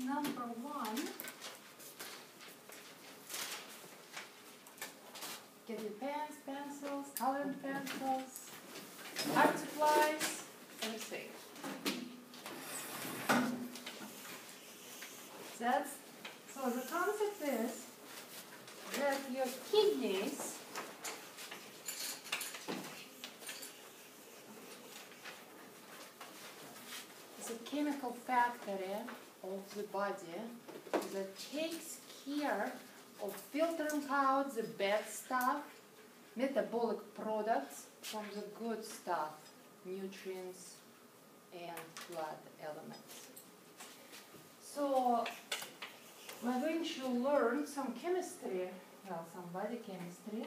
number 1. Get your pens, pencils, colored pencils, art supplies, everything. So the concept is that your kidneys is a chemical factory of the body that takes care of filtering out the bad stuff, metabolic products from the good stuff, nutrients and blood elements. So we're going to learn some chemistry, well, some body chemistry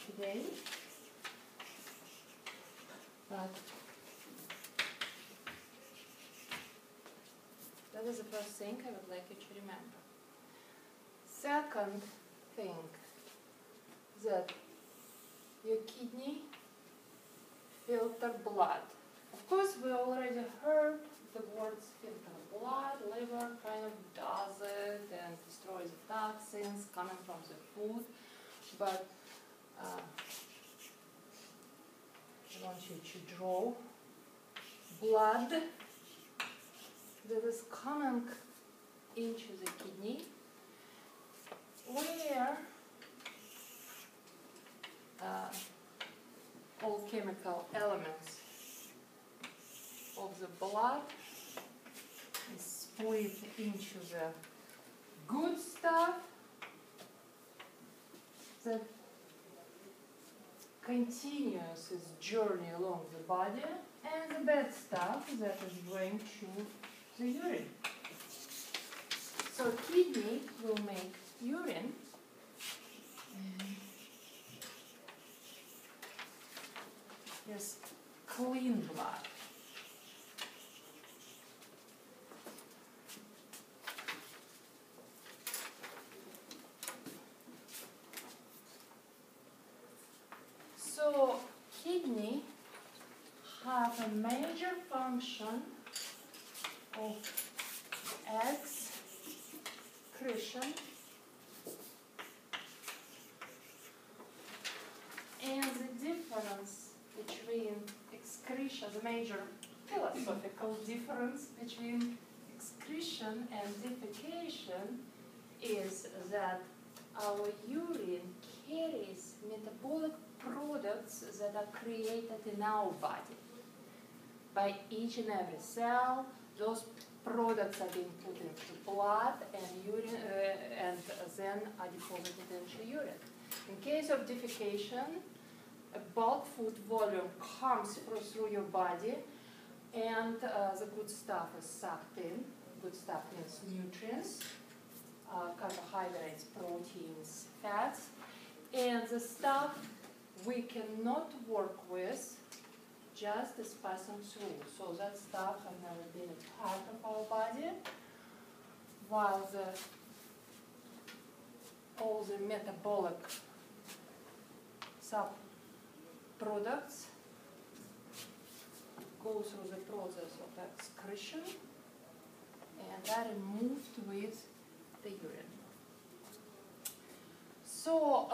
today. But that is the first thing I would like you to remember. Second thing, that your kidney filter blood. Of course, we already heard the words filter blood, liver kind of does it and destroys the toxins coming from the food, but I want you to draw blood that is coming into the kidney, where all chemical elements of the blood is split into the good stuff that continues its journey along the body, and the bad stuff that is going to the urine. So kidney will make urine, just clean blood. So kidney have a major function of excretion and the difference between excretion, the major philosophical difference between excretion and defecation is that our urine carries metabolic products that are created in our body by each and every cell. Those products are being put into blood and urine, and then are deposited into urine. In case of defecation, a bulk food volume comes through your body, and the good stuff is sucked in. Good stuff means nutrients, carbohydrates, proteins, fats, and the stuff we cannot work with just is passing through. So that stuff has never been a part of our body, while all the metabolic subproducts go through the process of excretion and are removed with the urine. So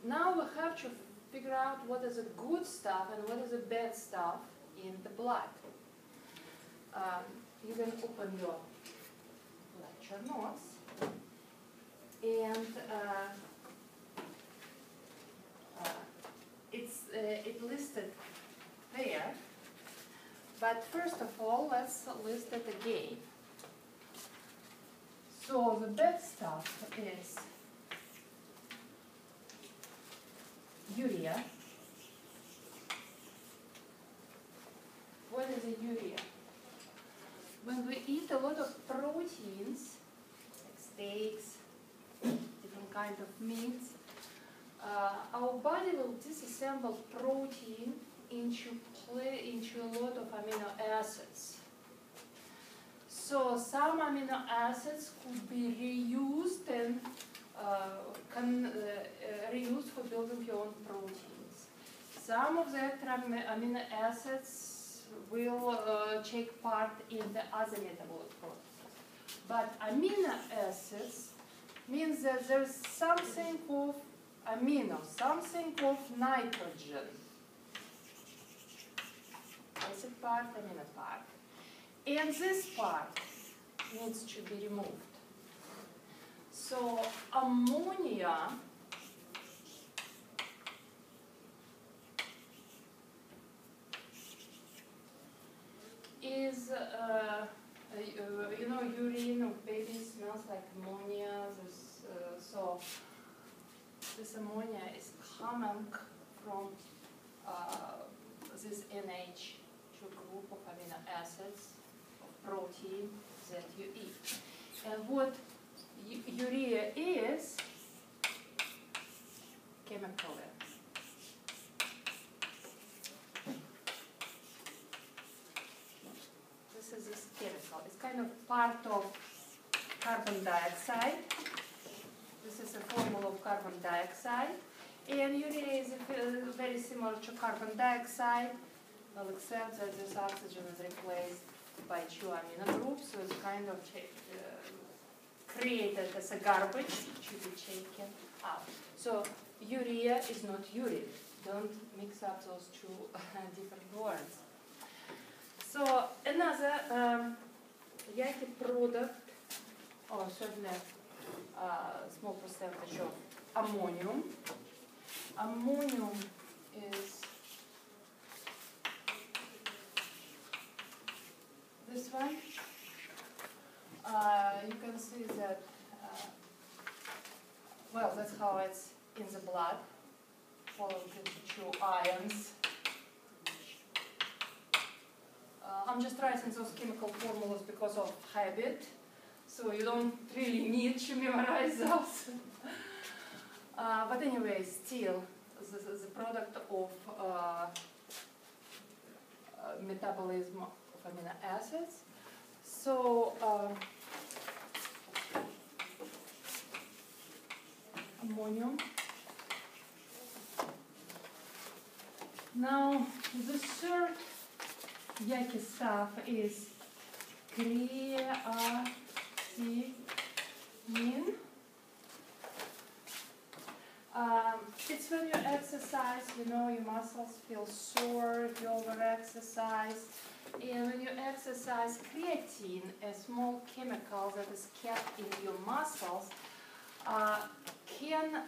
now we have to figure out what is the good stuff and what is the bad stuff in the blood. You can open your lecture notes, and it's listed there. But first of all, let's list it again. So the bad stuff is urea. What is a urea? When we eat a lot of proteins, like steaks, different kind of meats, our body will disassemble protein into a lot of amino acids. So some amino acids could be reused and reused for building your own proteins. Some of the extra amino acids will take part in the other metabolic processes. But amino acids means that there's something of amino, something of nitrogen. Acid part, amino part. And this part needs to be removed. So ammonia is, you know, urine of babies smells like ammonia. So this ammonia is coming from this NH2 group of amino acids, of protein that you eat. And what urea is chemically. This is this chemical. It's kind of part of carbon dioxide. This is a formula of carbon dioxide. And urea is very similar to carbon dioxide, well, except that this oxygen is replaced by 2 amino groups, so it's kind of created as a garbage to be taken out. So urea is not urine. Don't mix up those two different words. So another yaki product, or certainly small percentage of ammonium. Ammonium is this one. You can see that, well, that's how it's in the blood, followed into 2 ions. I'm just writing those chemical formulas because of habit, so you don't really need to memorize those. But anyway, still, this is a product of metabolism of amino acids. So, ammonium. Now, the third yaki stuff is creatinine. It's when you exercise, you know, your muscles feel sore if you over-exercise. And when you exercise, creatine, a small chemical that is kept in your muscles, can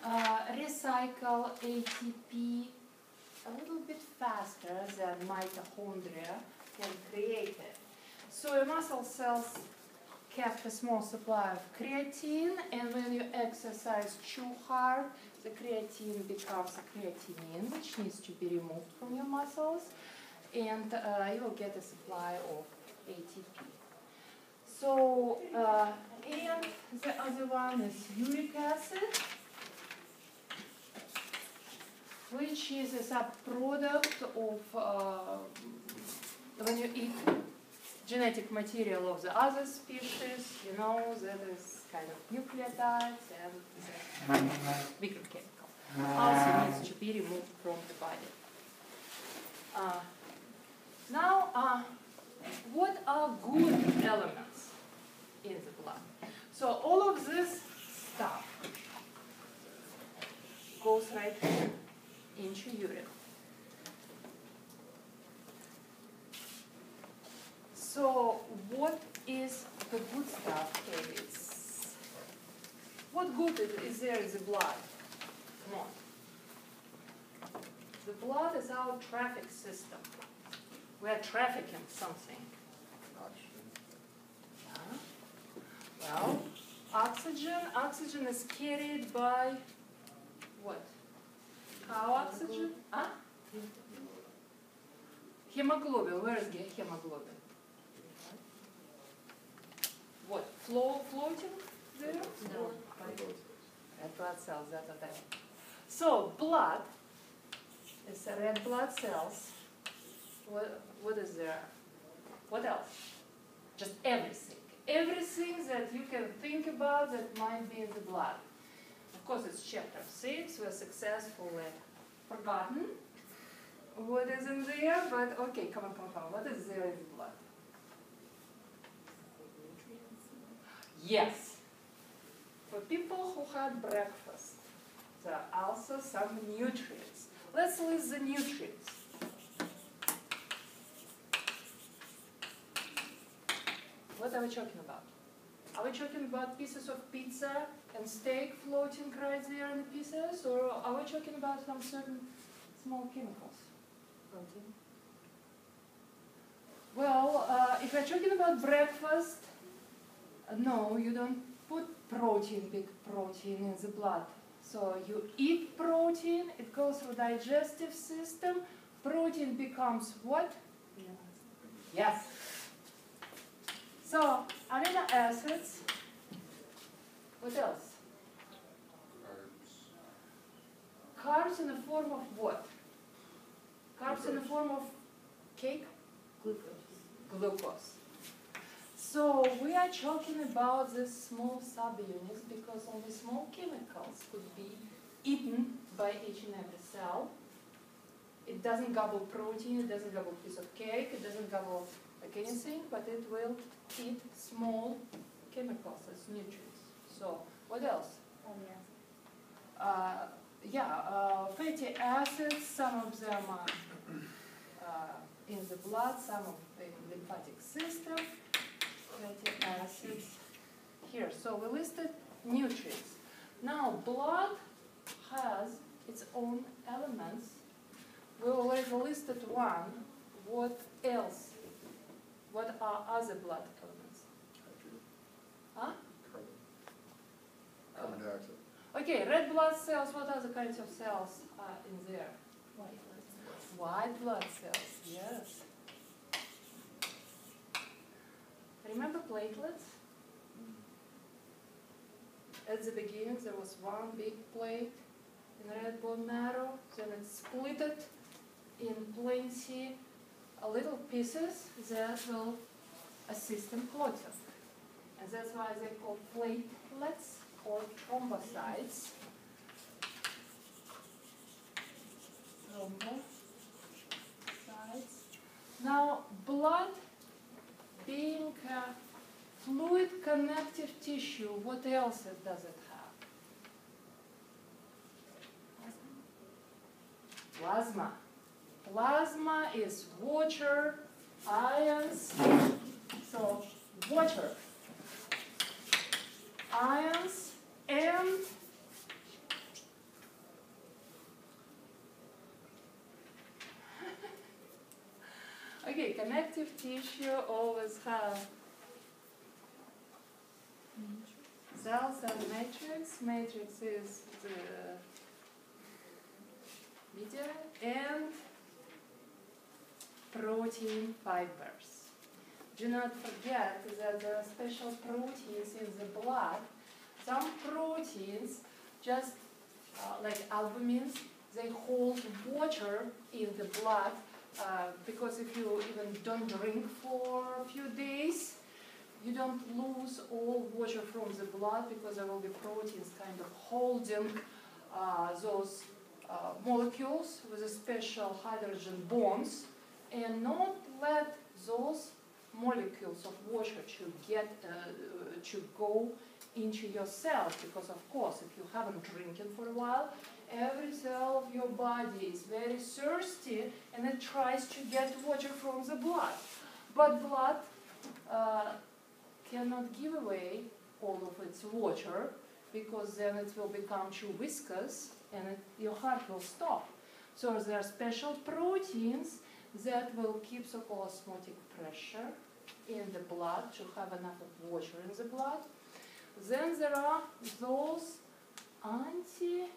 recycle ATP a little bit faster than mitochondria can create it. So your muscle cells kept a small supply of creatine, and when you exercise too hard, the creatine becomes a creatinine, which needs to be removed from your muscles, and you will get a supply of ATP. So, and the other one is uric acid, which is a subproduct of when you eat genetic material of the other species, you know, that is kind of nucleotides and the bigger chemical. Also needs to be removed from the body. Now, what are good elements in the blood? So all of this stuff goes right here into urine. So what is the good stuff? What good is there in the blood? Come on. The blood is our traffic system. We are trafficking something. Well, oxygen is carried by what? How oxygen? Huh? Hemoglobin. Where is hemoglobin? What? Floating there? No. Red blood cells, that are there. So blood is the red blood cells. What is there? What else? Just everything. Everything that you can think about that might be in the blood. Of course, it's chapter 6. We're successfully forgotten. what is in there, but okay, come on. What is there in the blood? Yes. For people who had breakfast, there are also some nutrients. Let's list the nutrients. What are we talking about? Are we talking about pieces of pizza and steak floating right there in the pieces, or are we talking about some certain small chemicals? Protein. Well, if we're talking about breakfast, no, you don't put big protein in the blood. So you eat protein, it goes through digestive system, protein becomes what? Yes. So amino acids, what else? Carbs in the form of what? Carbs in the form of cake? Glucose. So we are talking about these small subunits because only small chemicals could be eaten by each and every cell. It doesn't gobble protein, it doesn't gobble piece of cake, it doesn't gobble like anything, but it will eat small chemicals as nutrients. So what else? Fatty acids, some of them are in the blood, some of the lymphatic system. Fatty acids here. So we listed nutrients. Now blood has its own elements. We already listed one. What else? What are other blood elements? Huh? Carbon dioxide. Okay, red blood cells, what other kinds of cells are in there? White blood cells, yes. Remember platelets? At the beginning there was one big plate in red bone marrow, then it split it in plenty little pieces that will assist in clotting. And that's why they call platelets or thrombocytes. Thrombocytes. Now, blood being a fluid connective tissue, what else does it have? Plasma. Plasma is water, ions, so water, ions, and okay, connective tissue always have cells and matrix. Matrix is the media and protein fibers. Do not forget that there are special proteins in the blood. Some proteins, just like albumins, they hold water in the blood because if you even don't drink for a few days, you don't lose all water from the blood because there will be proteins kind of holding those molecules with a special hydrogen bonds and not let those molecules of water to go into your cells, because of course if you haven't drinking for a while, every cell of your body is very thirsty and it tries to get water from the blood. But blood cannot give away all of its water because then it will become too viscous and your heart will stop. So there are special proteins that will keep the osmotic pressure in the blood to have enough of water in the blood. Then there are those antigens,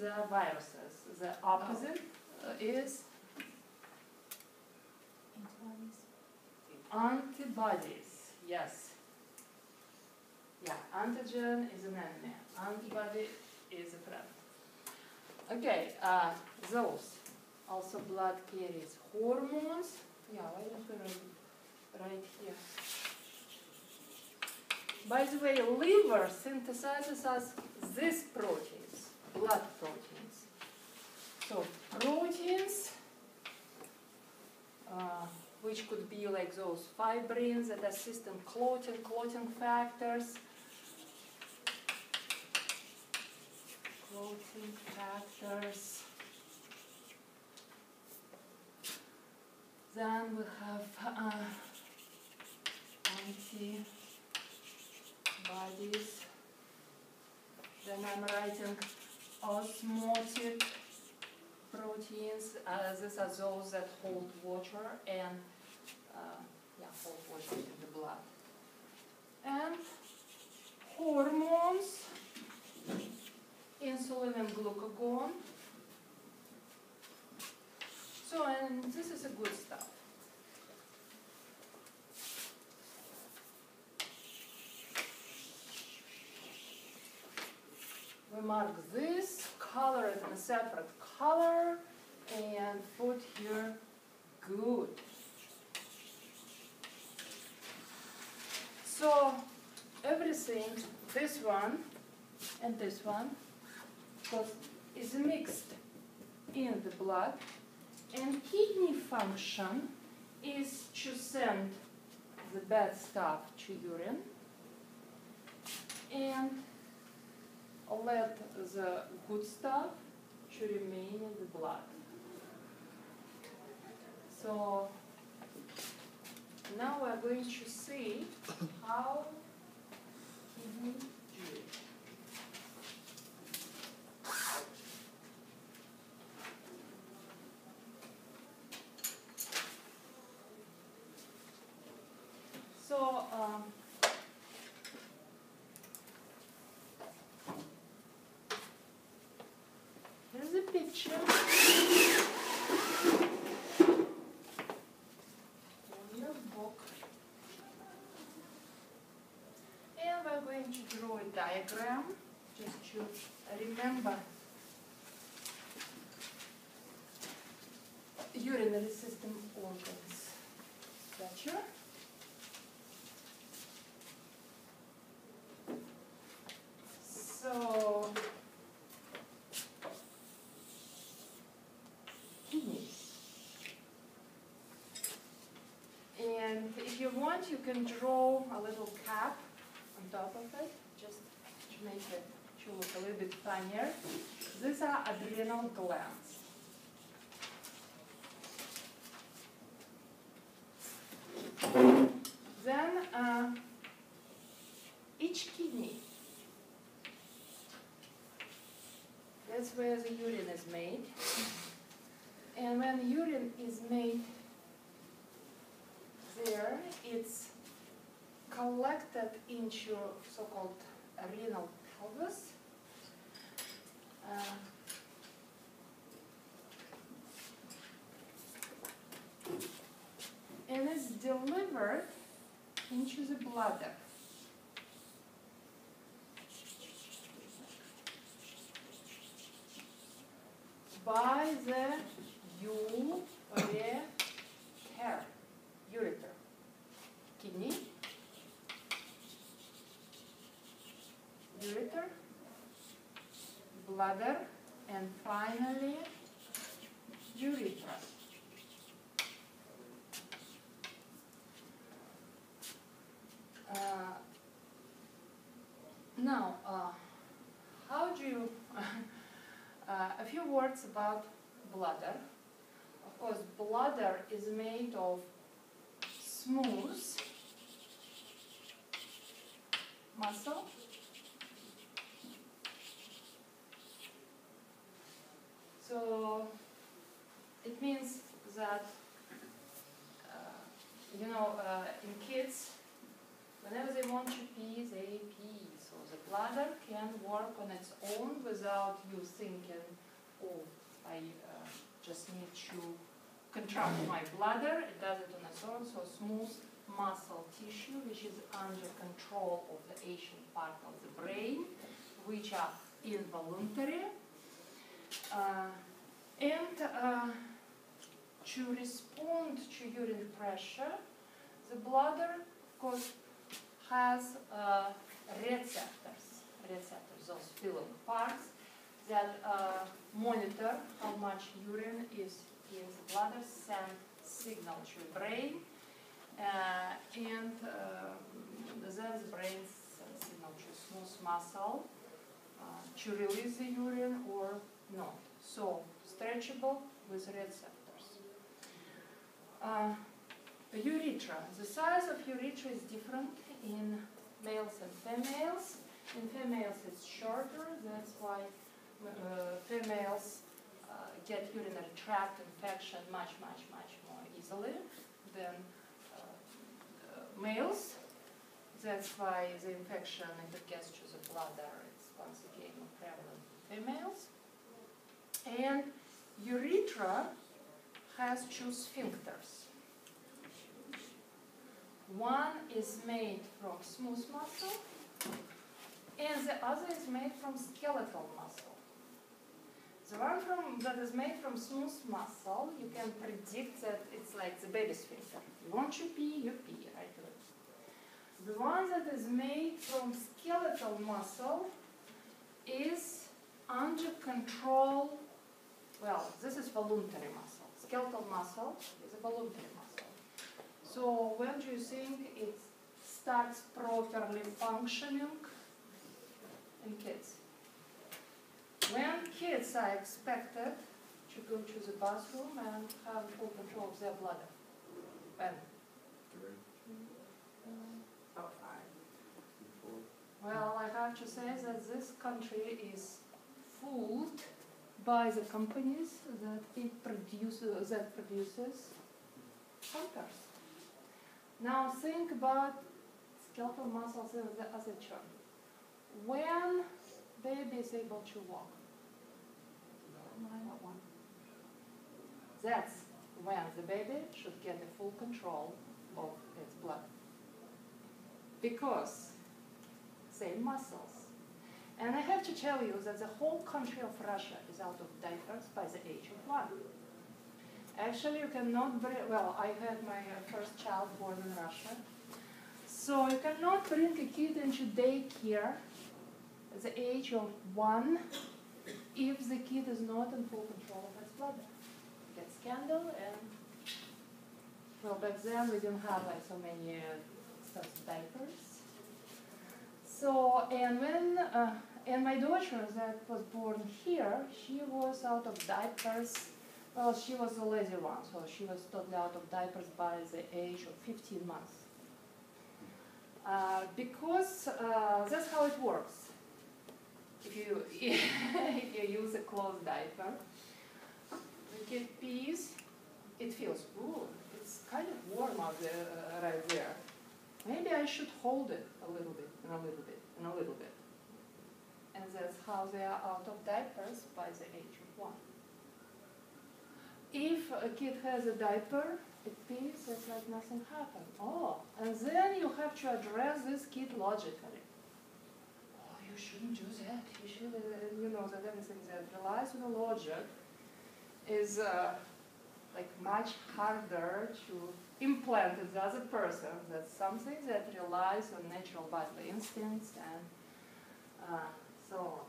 they are viruses. The opposite is antibodies. Yes. Yeah, antigen is an enemy. Antibody is a friend. Okay, those. Also blood carries hormones. Yeah, why don't we write it right here? By the way, liver synthesizes us these proteins. blood proteins. So proteins, which could be like those fibrins that assist in clotting factors. Clotting factors. Then we have antibodies. Then I'm writing osmotic proteins. These are those that hold water and hold water in the blood. And hormones, insulin and glucagon. So, and this is a good stuff. We mark this, color it in a separate color, and put here good. So everything, this one and this one, is mixed in the blood, and kidney function is to send the bad stuff to urine and let the good stuff to remain in the blood. So now we're going to see how kidney do it. So here's a picture. In the book. And we're going to draw a diagram just to remember urinary system organs. Gotcha? So, kidneys. And if you want, you can draw a little cap on top of it, just to make it to look a little bit funnier. These are adrenal glands. Then each kidney, that's where the urine is made. And when urine is made there, it's collected into so-called renal pelvis. And it's delivered into the bladder. By the ureter, kidney, ureter, bladder, and finally urethra. Now, how do you, a few words about bladder. Of course, bladder is made of smooth muscle, so it means that, in kids, whenever they want to pee, they pee. So the bladder can work on its own without you thinking, oh, I just need to contract my bladder. It does it on its own. So smooth muscle tissue, which is under control of the Asian part of the brain, which are involuntary. And to respond to urine pressure, the bladder, of course, has receptors, those filling parts, that monitor how much urine is in the bladder, send signal to the brain, and then the brain sends signal to smooth muscle to release the urine or not. So stretchable with receptors. Urethra. The size of urethra is different in males and females. In females it's shorter, that's why females get urinary tract infection much more easily than males. That's why the infection, if it gets to the bladder, it's once again more prevalent in females. And urethra has two sphincters. One is made from smooth muscle, and the other is made from skeletal muscle. The one that is made from smooth muscle, you can predict that it's like the baby sphincter. You want to pee, you pee right away. The one that is made from skeletal muscle is under control. Well, this is voluntary muscle. Skeletal muscle is a voluntary muscle. So when do you think it starts properly functioning in kids? When kids are expected to go to the bathroom and have full control of their bladder. When? Oh, 5. Well, I have to say that this country is fooled by the companies that produces pampers. Now think about skeletal muscles as a term. When baby is able to walk, that's when the baby should get the full control of its blood. Because same muscles. And I have to tell you that the whole country of Russia is out of diapers by the age of 1. Actually, you cannot bring, well, I had my first child born in Russia. So you cannot bring a kid into daycare at the age of 1 if the kid is not in full control of its bladder. You get scandal and, well, back then we didn't have like so many diapers. So, and when, and my daughter that was born here, she was out of diapers. Well, she was a lazy one, so she was totally out of diapers by the age of 15 months. Because that's how it works. If you if you use a closed diaper, the kid pees, it feels good. It's kind of warm out there, right there. Maybe I should hold it a little bit, and a little bit, and a little bit. And that's how they are out of diapers by the age of 1. If a kid has a diaper, it pees, it's like nothing happened. Oh, and then you have to address this kid logically. Oh, you shouldn't do that. You should, you know, that everything that relies on the logic is like much harder to implant in the other person. That's something that relies on natural bodily instincts and so on.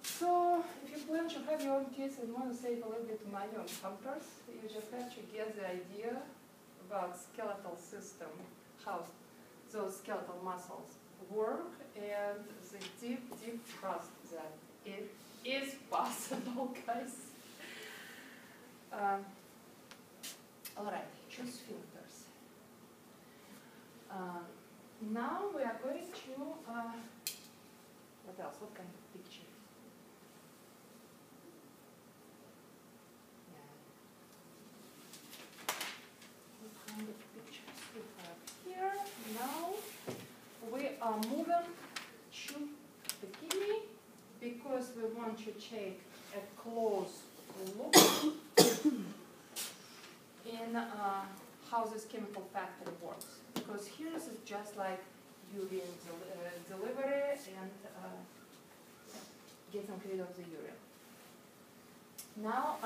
So, if you plan to have your own kids and want to save a little bit of money on pampers, you just have to get the idea about skeletal system, how those skeletal muscles work, and the deep trust that it is possible, guys. All right, choose filters. Now we are going to, what else? What kind of picture? Kind of pictures we have here. Now we are moving to the kidney because we want to take a close look in how this chemical factory works. Because here this is just like urine delivery and getting rid of the urine. Now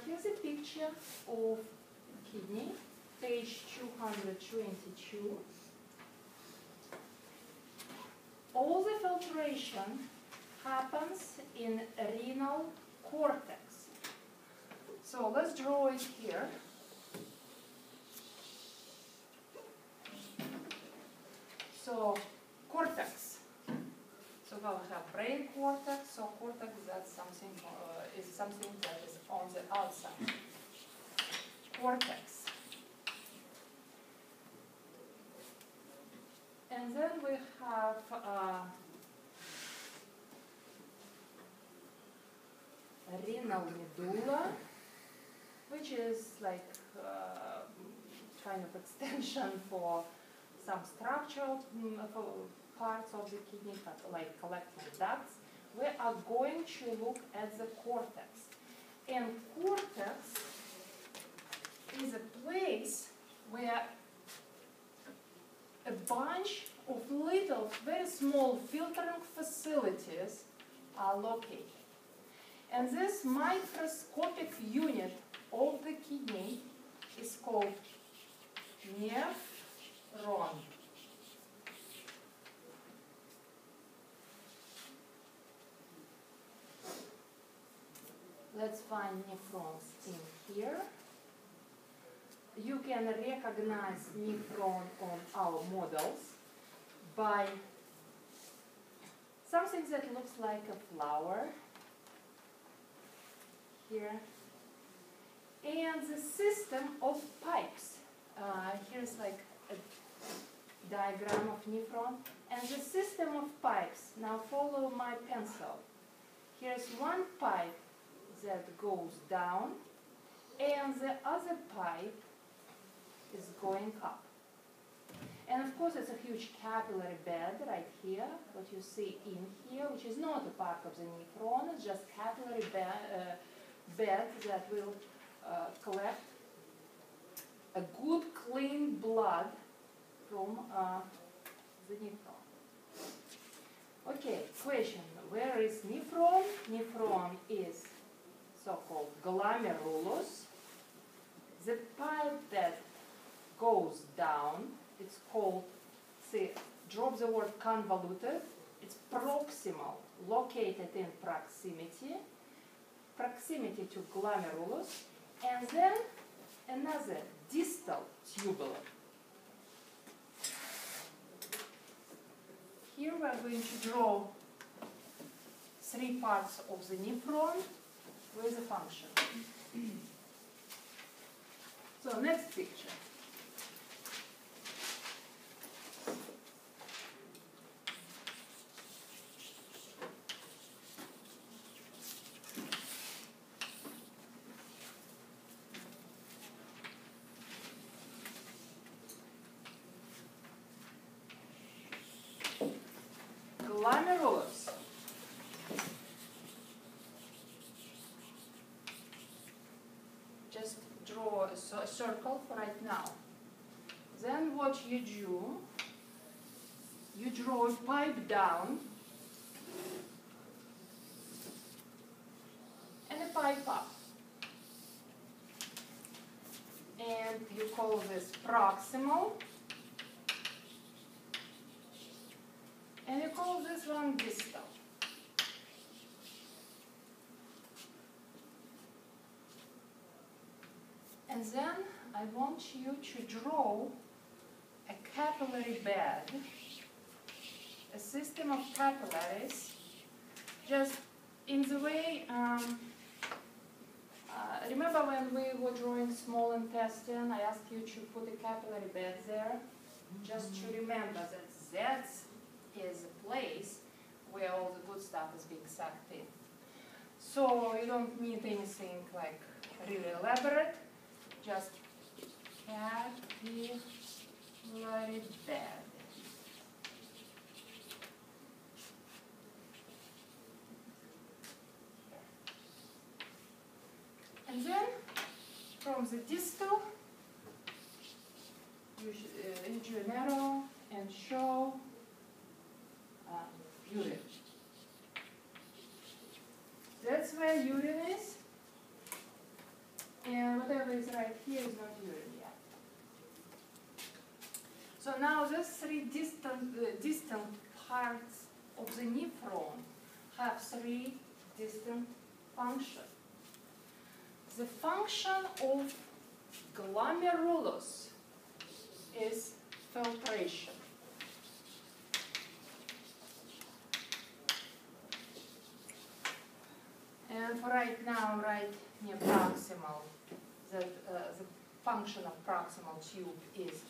here's a picture of kidney. Page 222. All the filtration happens in renal cortex. So let's draw it here. So cortex. So we have brain cortex. So cortex, that's something is something that is on the outside. Cortex. And then we have renal medulla, which is like kind of extension for some structural parts of the kidney, like collecting ducts. We are going to look at the cortex. And cortex is a place where a bunch of little, very small filtering facilities are located. And this microscopic unit of the kidney is called nephron. Let's find nephrons in here. You can recognize nephron on our models by something that looks like a flower here, and the system of pipes. Here's like a diagram of nephron, and the system of pipes. Now follow my pencil. Here's one pipe that goes down, and the other pipe is going up. And of course it's a huge capillary bed right here, what you see in here, which is not a part of the nephron, it's just capillary bed that will collect a good clean blood from the nephron. Okay, question, where is nephron? Nephron is so-called glomerulus. The pipe that goes down, it's called, see, drop the word convoluted, it's proximal, located in proximity to glomerulus, and then another distal tubular. Here we are going to draw 3 parts of the nephron with a function. So next picture. Glomerulus. Just draw a circle for right now. Then what you do, you draw a pipe down and a pipe up. And you call this proximal. And you call this one distal. And then I want you to draw a capillary bed, a system of capillaries, just in the way, remember when we were drawing small intestine, I asked you to put a capillary bed there, just to remember that is a place where all the good stuff is being sucked in. So you don't need anything like really elaborate, just capillary bed. And then from the distal, you should narrow and show urine. That's where urine is, and whatever is right here is not urine yet. So now these 3 distant parts of the nephron have three distinct functions. The function of glomerulus is filtration. And for right now, right near proximal, the function of proximal tube is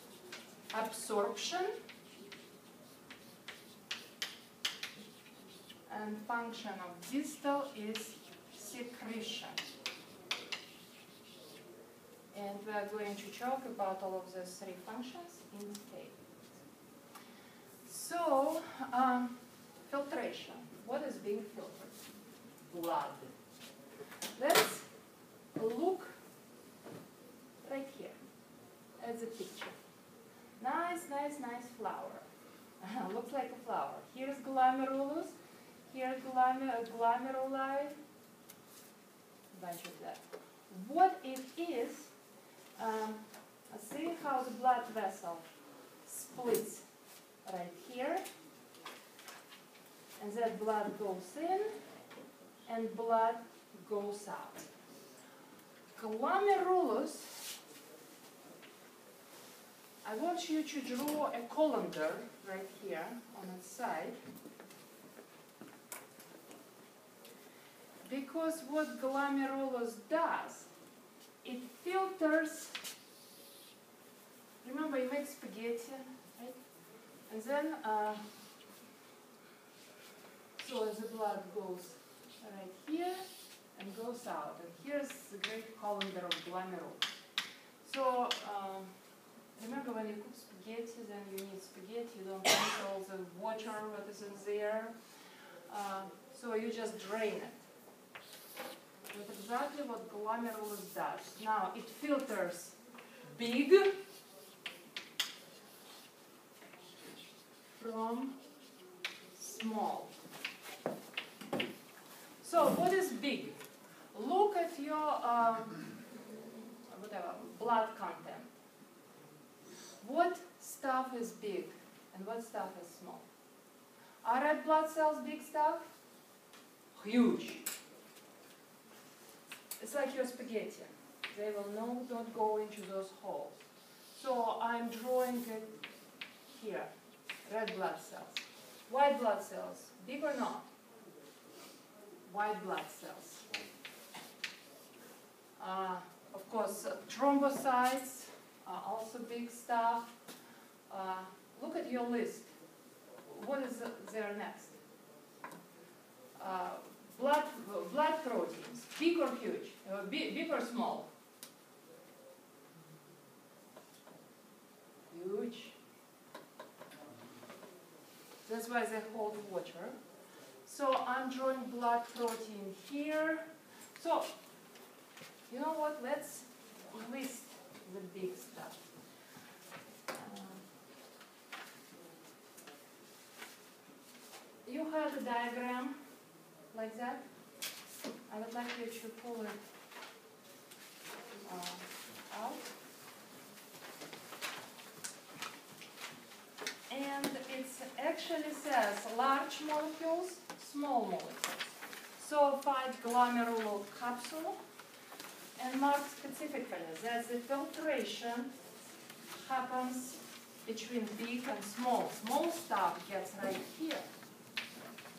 absorption, and function of distal is secretion. And we are going to talk about all of those three functions in detail. So, filtration. What is being filtered? Blood. Let's look right here at the picture. Nice flower. Looks like a flower. Here's glomerulus. Here's glomeruli. Bunch of that. What it is, see how the blood vessel splits right here, and that blood goes in and blood goes out. Glomerulus, I want you to draw a colander right here on its side, because what glomerulus does, it filters. Remember, you make spaghetti, right? And then, so the blood goes right here and goes out. And here's the great colander of glomerulus. So, remember, when you cook spaghetti, then you need spaghetti. You don't want all the water that is in there. So you just drain it. That's exactly what glomerulus does. Now, it filters big from small. So, what is big? Look at your blood content. What stuff is big and what stuff is small? Are red blood cells big stuff? Huge. It's like your spaghetti. They will not go into those holes. So I'm drawing it here. Red blood cells. White blood cells. Big or not? White blood cells. Of course, thrombocytes are also big stuff. Look at your list. What is there next? Blood proteins, big or huge? Big or small? Huge. That's why they hold water. So I'm drawing blood protein here. So, you know what? Let's list the big stuff. You had a diagram like that. I would like you to pull it out. And it actually says large molecules, small molecules. So 5 glomerular capsule, and marked specifically that the filtration happens between big and small. Small stuff gets right here.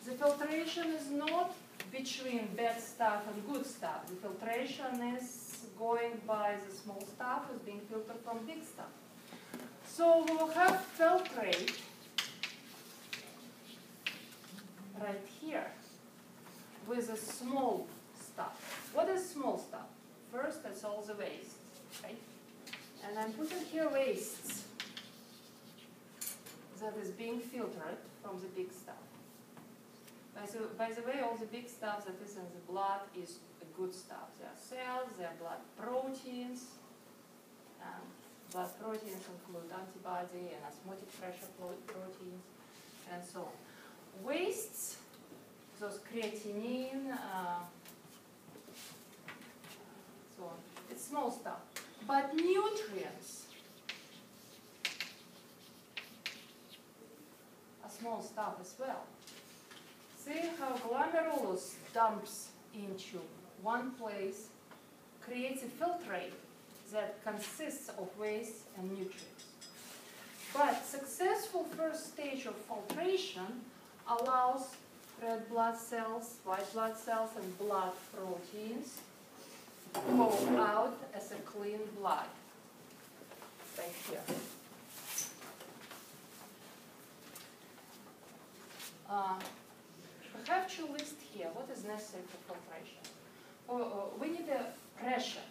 The filtration is not between bad stuff and good stuff. The filtration is going by the small stuff, is being filtered from big stuff. So we'll have filtrate right here with the small stuff. What is small stuff? First, it's all the waste, right? And I'm putting here wastes that is being filtered from the big stuff. By the way, all the big stuff that is in the blood is the good stuff. They are cells, they are blood proteins. Blood proteins include antibody and osmotic pressure proteins, and so on. Wastes, those creatinine, so on. It's small stuff. But nutrients are small stuff as well. See how glomerulus dumps into one place, creates a filtrate that consists of waste and nutrients. But successful first stage of filtration allows red blood cells, white blood cells, and blood proteins to go out as a clean blood. Right here. We have to list here what is necessary for filtration. We need a pressure.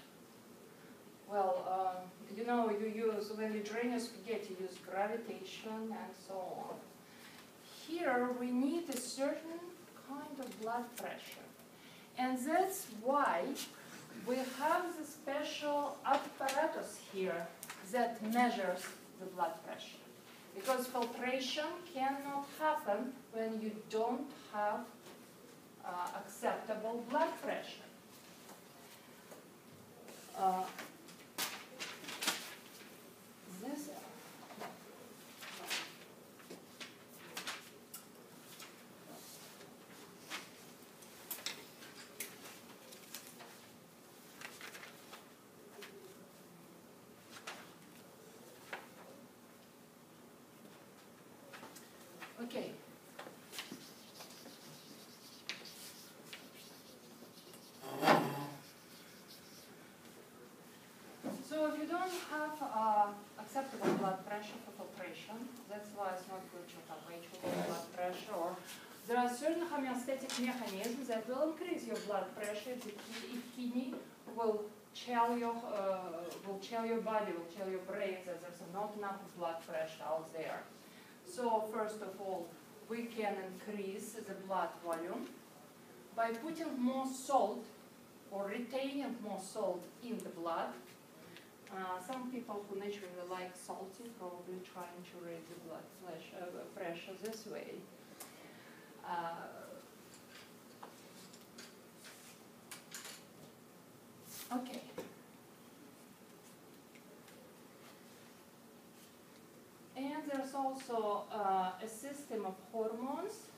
Well, you know, you use, when you drain your spaghetti, you use gravitation and so on. Here we need a certain kind of blood pressure. And that's why we have the special apparatus here that measures the blood pressure. Because filtration cannot happen when you don't have acceptable blood pressure. This okay. So if you don't have acceptable blood pressure for filtration, that's why it's not good to have way too low blood pressure, or there are certain homeostatic mechanisms that will increase your blood pressure if kidney will tell your body, will tell your brain that there's not enough blood pressure out there. So first of all, we can increase the blood volume by putting more salt or retaining more salt in the blood. Some people who naturally like salty probably trying to raise the blood pressure this way. Okay. And there's also a system of hormones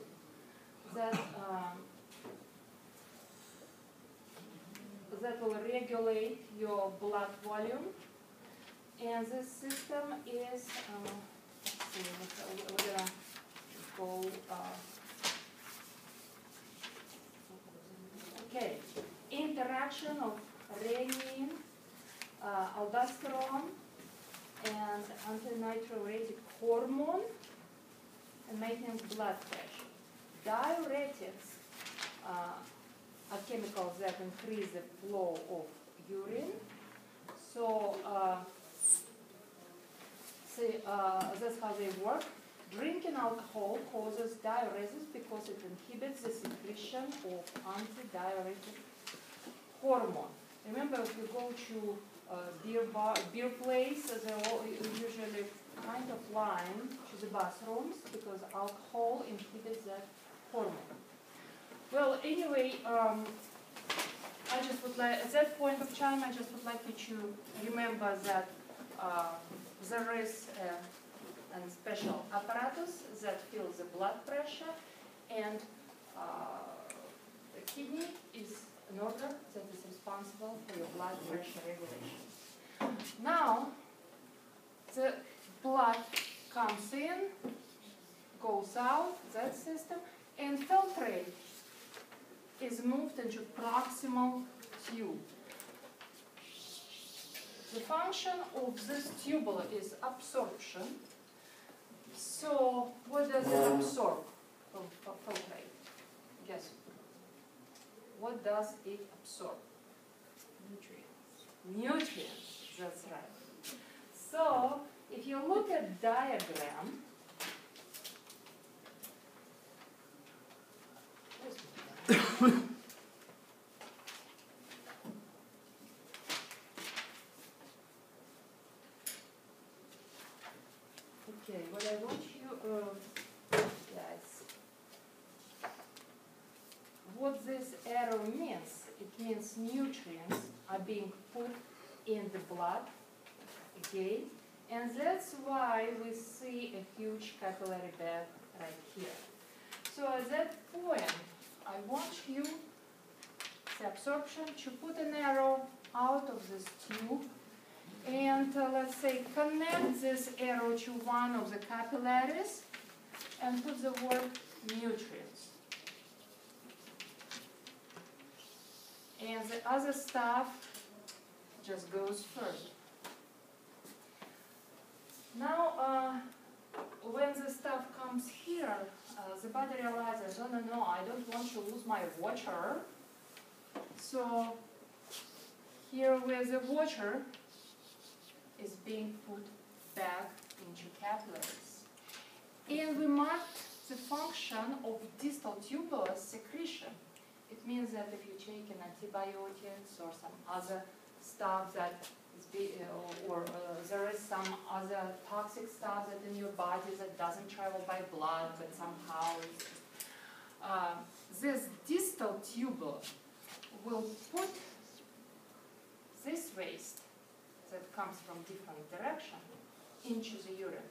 that that will regulate your blood volume. And this system is, let's see, we're gonna go, okay, interaction of renin, aldosterone, and antinatriuretic hormone, and maintaining blood pressure. Diuretics are chemicals that increase the flow of urine. So that's how they work. Drinking alcohol causes diuresis because it inhibits the secretion of antidiuretic hormone. Remember, if you go to beer place, they're all usually kind of line to the bathrooms because alcohol inhibits that hormone. Well, anyway, I just would like, at that point of time, I just would like you to remember that there is a special apparatus that feels the blood pressure, and the kidney is an organ that is responsible for your blood pressure regulation. Now, the blood comes in, goes out, that system, and filtrate is moved into proximal tube. The function of this tubule is absorption. So what does it absorb from filtrate? Guess. What does it absorb? Nutrients. Nutrients, that's right. So if you look at diagram, okay, what I want you, yes, what this arrow means, it means nutrients are being put in the blood, okay, and that's why we see a huge capillary bed right here. So at that point, I want you, the absorption, to put an arrow out of this tube and let's say connect this arrow to one of the capillaries and put the word nutrients. And the other stuff just goes further. Now, when the stuff comes here, the body realizes, oh no, I don't want to lose my water. So here where the water is being put back into capillaries. And we marked the function of distal tubular secretion. It means that if you take an antibiotics or some other stuff that is there is some other toxic stuff that in your body that doesn't travel by blood, but somehow this distal tubule will put this waste that comes from different direction into the urine.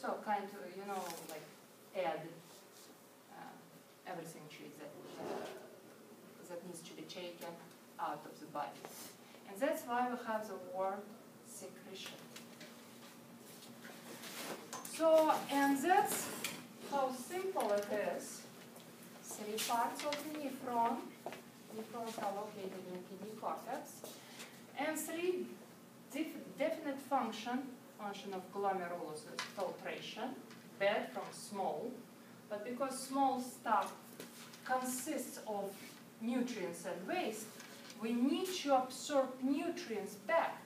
So kind of, like add everything to it that needs to be taken out of the body. And that's why we have the word secretion. So, and that's how simple it is. 3 parts of the nephron. Nephrons are located in the kidney cortex. And 3 definite function of glomerulus is filtration, bad from small. But because small stuff consists of nutrients and waste, we need to absorb nutrients back,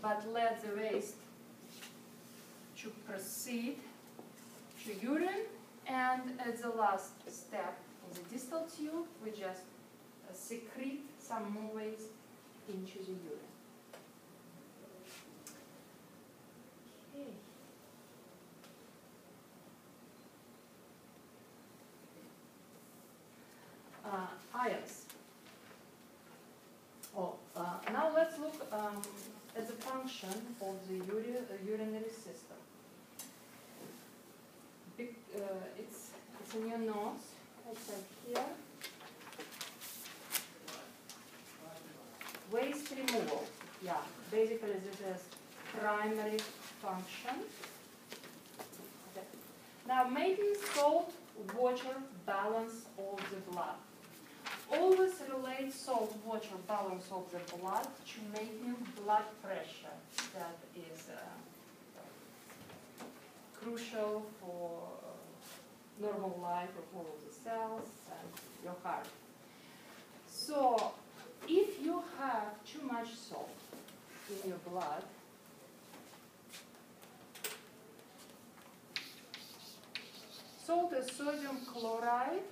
but let the waste to proceed to urine, and at the last step in the distal tube, we just secrete some more waste into the urine. Okay. Ions. Now let's look at the function of the urinary system. It's in your nose. It's like here. Waste removal. Yeah, basically this is primary function. Okay. Now making salt-water balance of the blood. Always relate salt-water balance of the blood to making blood pressure. That is crucial for normal life of all of the cells and your heart. So, if you have too much salt in your blood, salt is sodium chloride.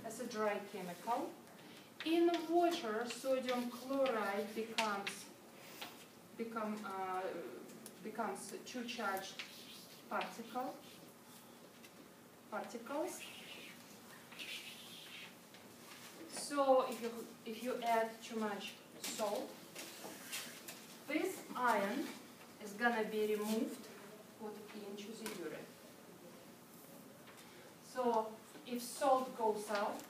As a dry chemical. In water, sodium chloride becomes 2 charged particles. So if you add too much salt, this ion is gonna be removed, put into the urine. So if salt goes out,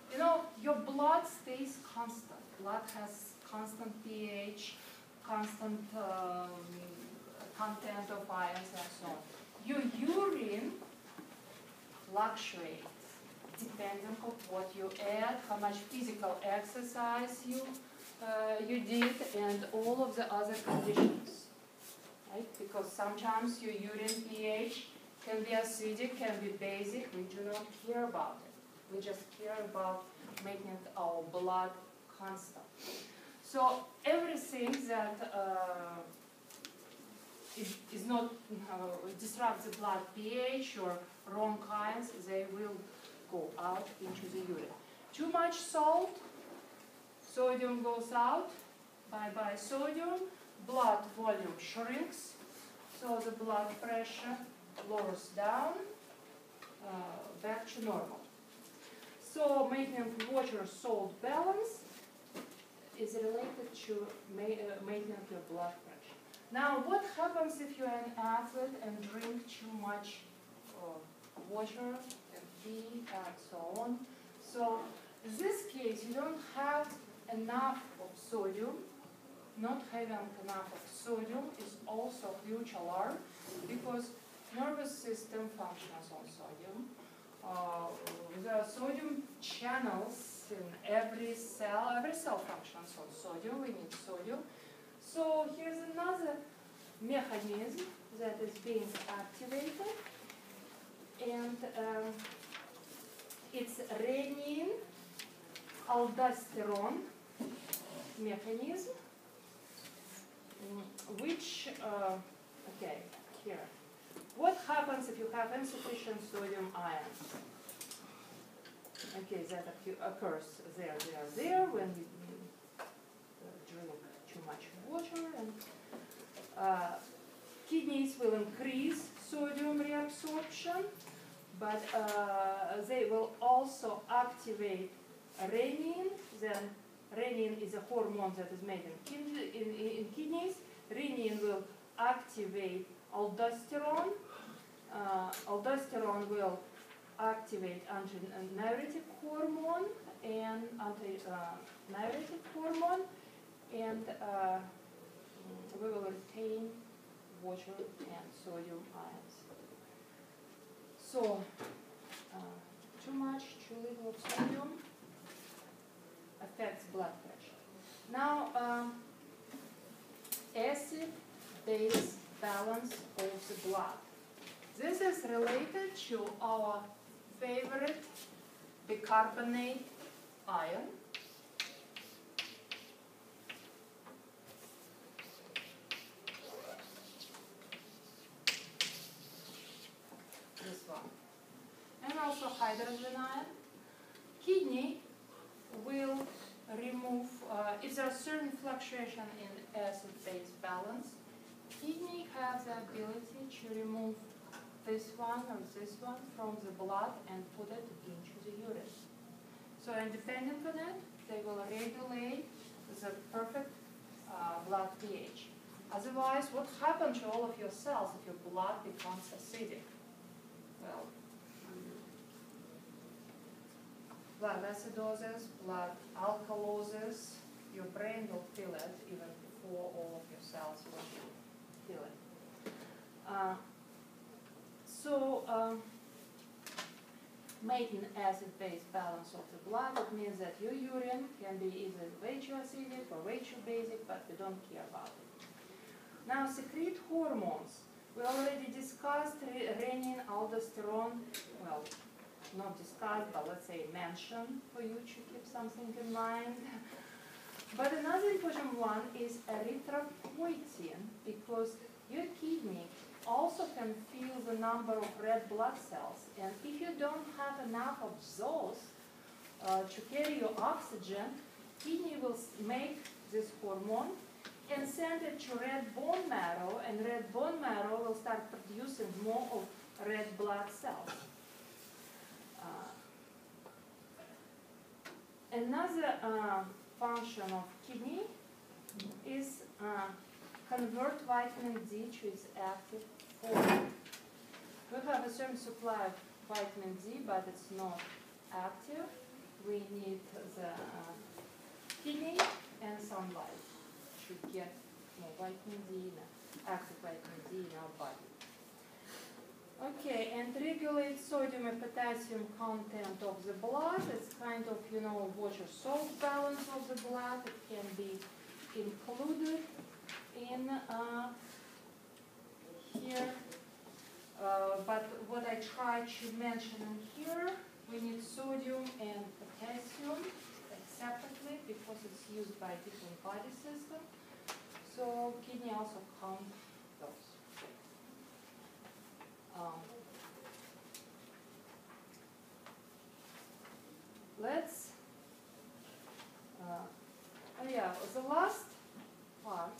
your blood stays constant. Blood has constant pH, constant content of ions and so on. Your urine fluctuates depending on what you add, how much physical exercise you did, and all of the other conditions. Right? Because sometimes your urine pH can be acidic, can be basic. We do not care about it. We just care about making our blood constant. So everything that is not disrupts the blood pH or wrong ions, they will go out into the urine. Too much salt, sodium goes out, bye-bye sodium, blood volume shrinks, so the blood pressure lowers down, back to normal. So making water-salt balance is related to making your blood pressure. Now, what happens if you're an athlete and drink too much water, FD, and so on. So in this case, you don't have enough of sodium. Not having enough of sodium is also a huge alarm because nervous system functions on sodium. There are sodium channels in every cell. Every cell functions on sodium. We need sodium. So here's another mechanism that is being activated, and it's renin aldosterone mechanism, which, okay, here. What happens if you have insufficient sodium ions? Okay, that occurs there when you drink too much water, and kidneys will increase sodium reabsorption, but they will also activate renin. Then renin is a hormone that is made in kidneys. Renin will activate aldosterone. Aldosterone will activate antidiuretic hormone and antidiuretic hormone, and we will retain water and sodium ions. So, too much, too little of sodium affects blood pressure. Now, acid-base balance of the blood. This is related to our favorite bicarbonate ion. This one. And also hydrogen ion. Kidney will remove, if there are certain fluctuation in acid-base balance, kidney has the ability to remove this one or this one from the blood and put it into the urine. So independent on it, they will regulate the perfect blood pH. Otherwise, what happens to all of your cells if your blood becomes acidic? Well, blood acidosis, blood alkalosis, your brain will feel it even before all of your cells will feel it. Making acid-base balance of the blood, it means that your urine can be either way too acidic or way too basic, but we don't care about it. Now, secrete hormones. We already discussed renin, aldosterone, well, not discussed, but let's say mentioned for you to keep something in mind. But another important one is erythropoietin, because your kidney also can feel the number of red blood cells. And if you don't have enough of those to carry your oxygen, kidney will make this hormone and send it to red bone marrow, and red bone marrow will start producing more of red blood cells. Another function of kidney is convert vitamin D to its active form. We have a certain supply of vitamin D, but it's not active. We need the kidney and sunlight to get more vitamin D, active vitamin D in our body. Okay, and regulate sodium and potassium content of the blood. It's kind of, water-salt balance of the blood. It can be included in here. But what I try to mention in here, we need sodium and potassium separately because it's used by different body systems. So kidney also count those. Let's, the last part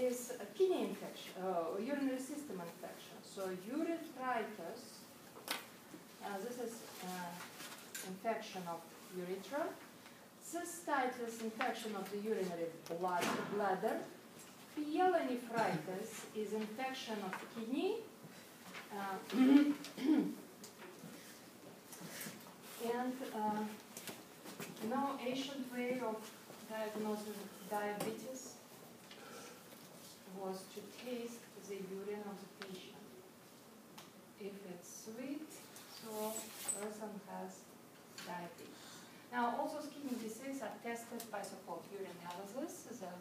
is a kidney infection, urinary system infection. So urethritis, this is infection of urethra. Cystitis, infection of the urinary bladder. pyelonephritis is infection of kidney. And ancient way of diagnosing diabetes was to taste the urine of the patient. If it's sweet, so the person has diabetes. Now, all those kidney diseases are tested by so-called urinalysis that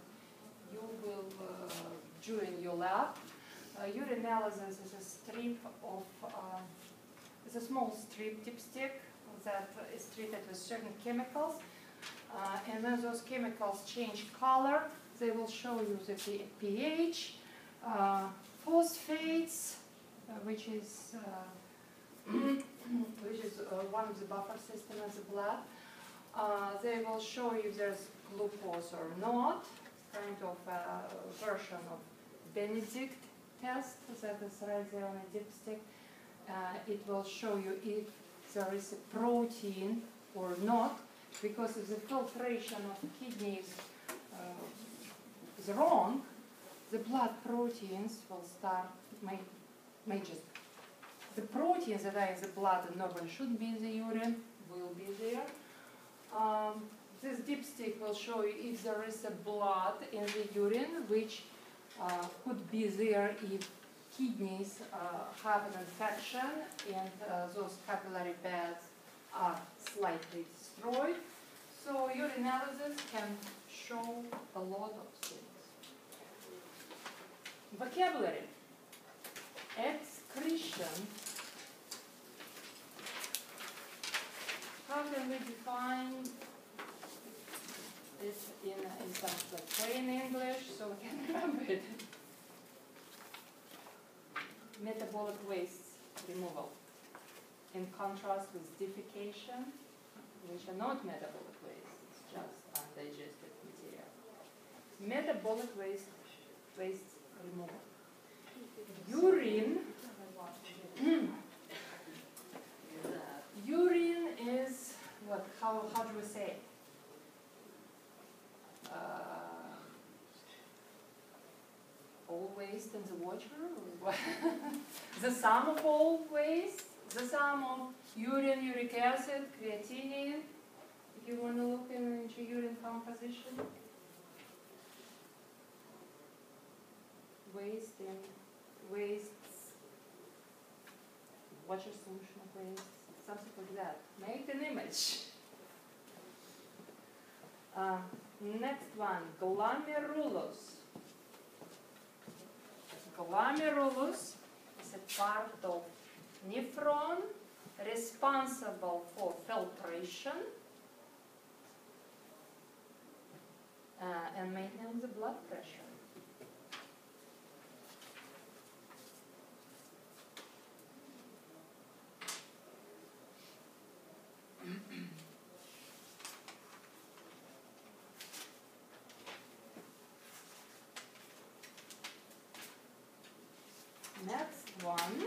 you will do in your lab. Urinalysis is a strip of, it's a small strip dipstick that is treated with certain chemicals. And when those chemicals change color, they will show you the pH, phosphates, which is one of the buffer system in the blood. They will show you if there's glucose or not, kind of a version of Benedict test that is right there on a dipstick. It will show you if there is a protein or not, because if the filtration of kidneys is wrong, the blood proteins will start, may just, the proteins that are in the blood and normally shouldn't be in the urine will be there. This dipstick will show you if there is a blood in the urine, which could be there if kidneys have an infection and those capillary beds are slightly destroyed. So urinalysis can show a lot of things. Vocabulary. Excretion. How can we define this in some plain English so we can remember it? Metabolic waste removal. In contrast with defecation, which are not metabolic waste, it's just undigested material. Metabolic waste removal. Urine. Urine is what? How do we say it? All waste in the water? Or what? The sum of all waste? The sum of urine, uric acid, creatinine, if you want to look into urine composition. Wastes, water solution of waste, something like that. Make an image. Next one, glomerulus. Glomerulus is a part of nephron responsible for filtration and maintaining the blood pressure. Next one,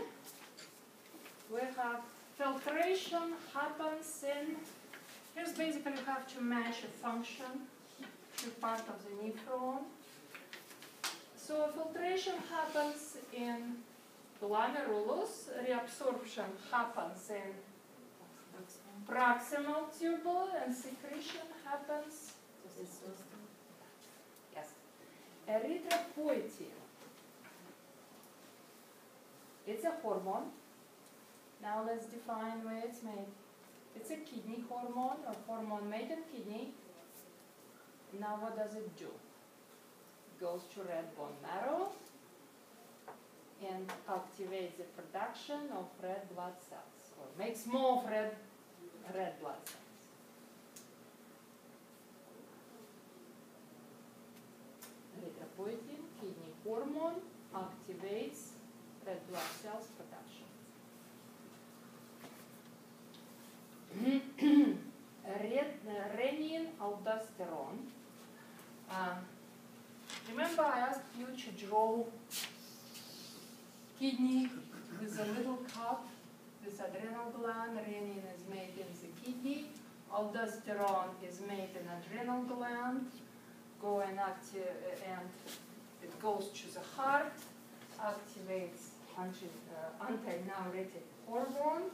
we have filtration happens in, here's basically you have to match a function to part of the nephron. So filtration happens in glomerulus, reabsorption happens in proximal tubule, and secretion happens, yes, erythropoietin. It's a hormone. Now let's define where it's made. It's a kidney hormone or hormone made in kidney. Now what does it do? It goes to red bone marrow and activates the production of red blood cells, or makes more of red blood cells. Erythropoietin, kidney hormone, activates red blood cells production. Renin aldosterone. Remember I asked you to draw kidney with a little cup, this adrenal gland. Renin is made in the kidney. Aldosterone is made in adrenal gland. Go and It goes to the heart, activates anti-diuretic hormone.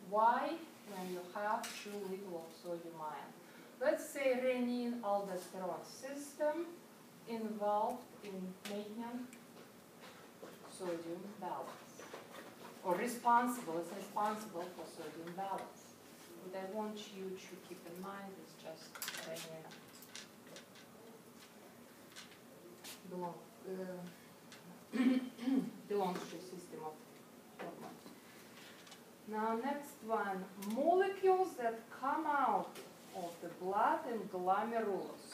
Why? When you have too little of sodium ion. Let's say renin-aldosterone system involved in maintaining sodium balance, or responsible for sodium balance. What I want you to keep in mind is just renin belongs to a system of hormones. Now, next one, molecules that come out of the blood and glomerulus.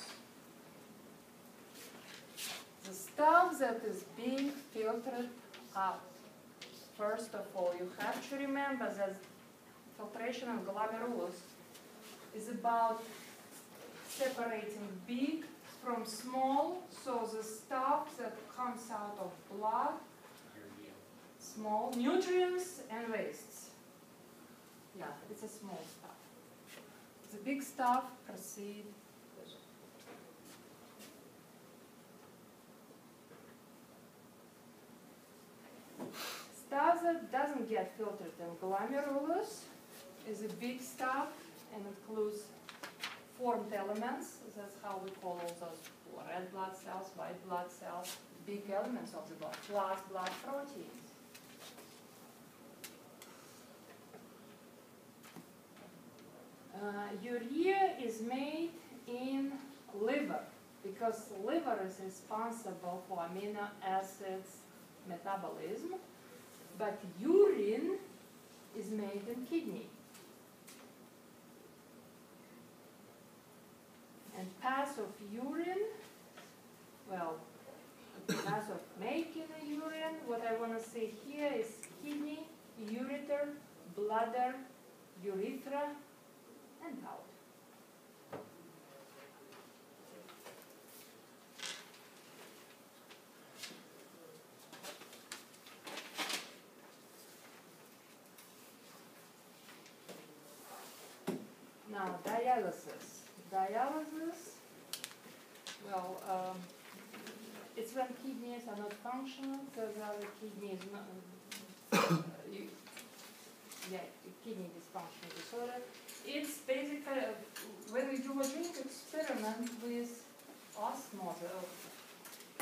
The stuff that is being filtered out. First of all, you have to remember that filtration of glomerulus is about separating big from small, so the stuff that comes out of blood, small, nutrients and wastes. Yeah, it's a small stuff. The big stuff proceed. Stuff that doesn't get filtered in glomerulus is a big stuff and includes formed elements. That's how we call all those red blood cells, white blood cells, big elements of the blood, plus blood proteins. Urea is made in liver because liver is responsible for amino acids metabolism, but urine is made in kidney. And path of urine, well, the path of making a urine, what I want to say here is kidney, ureter, bladder, urethra, and out. Now, dialysis. Dialysis, well, it's when kidneys are not functional, so the other kidney is not, kidney dysfunction disorder. It's basically, when we do a drink experiment with osmosis,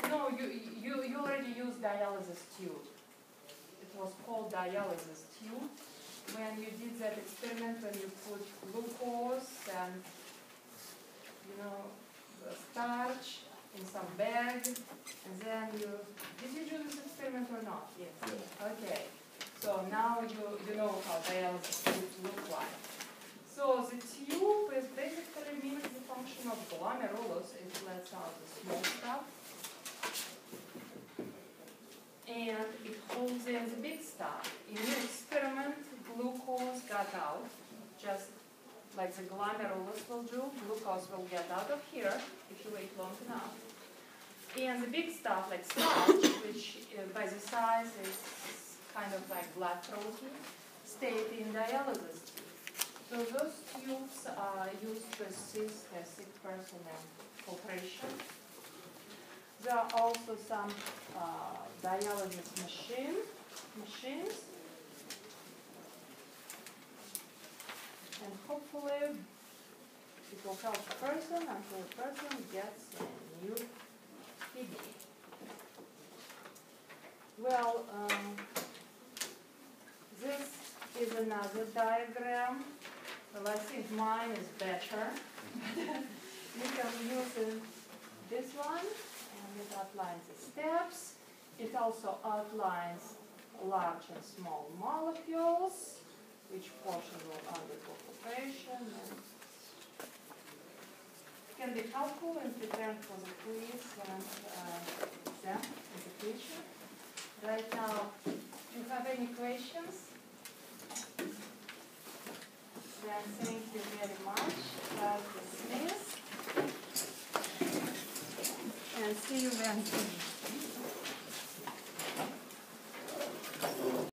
no, you already used dialysis tube. It was called dialysis tube. When you did that experiment, when you put glucose and starch in some bag, and then did you do this experiment or not? Yes. Okay. So now you know how dialysis tubes look like. So the tube is basically mimics the function of glomerulus. It lets out the small stuff, and it holds in the big stuff. In your experiment, glucose got out, just like the glomerulus will do. Glucose will get out of here if you wait long enough. And the big stuff, like starch, which by the size is kind of like blood protein, stayed in dialysis tube. So those tubes are used to assist a sick person in filtration. There are also some dialysis machines. And hopefully it will help the person until the person gets a new kidney. Well, this is another diagram. Well, I think mine is better. You can use this one, and it outlines the steps. It also outlines large and small molecules, which portion will undergo filtration, and can be helpful in preparing for the quiz and exam in the future. Right now, do you have any questions? Then thank you very much. Class dismissed. And see you when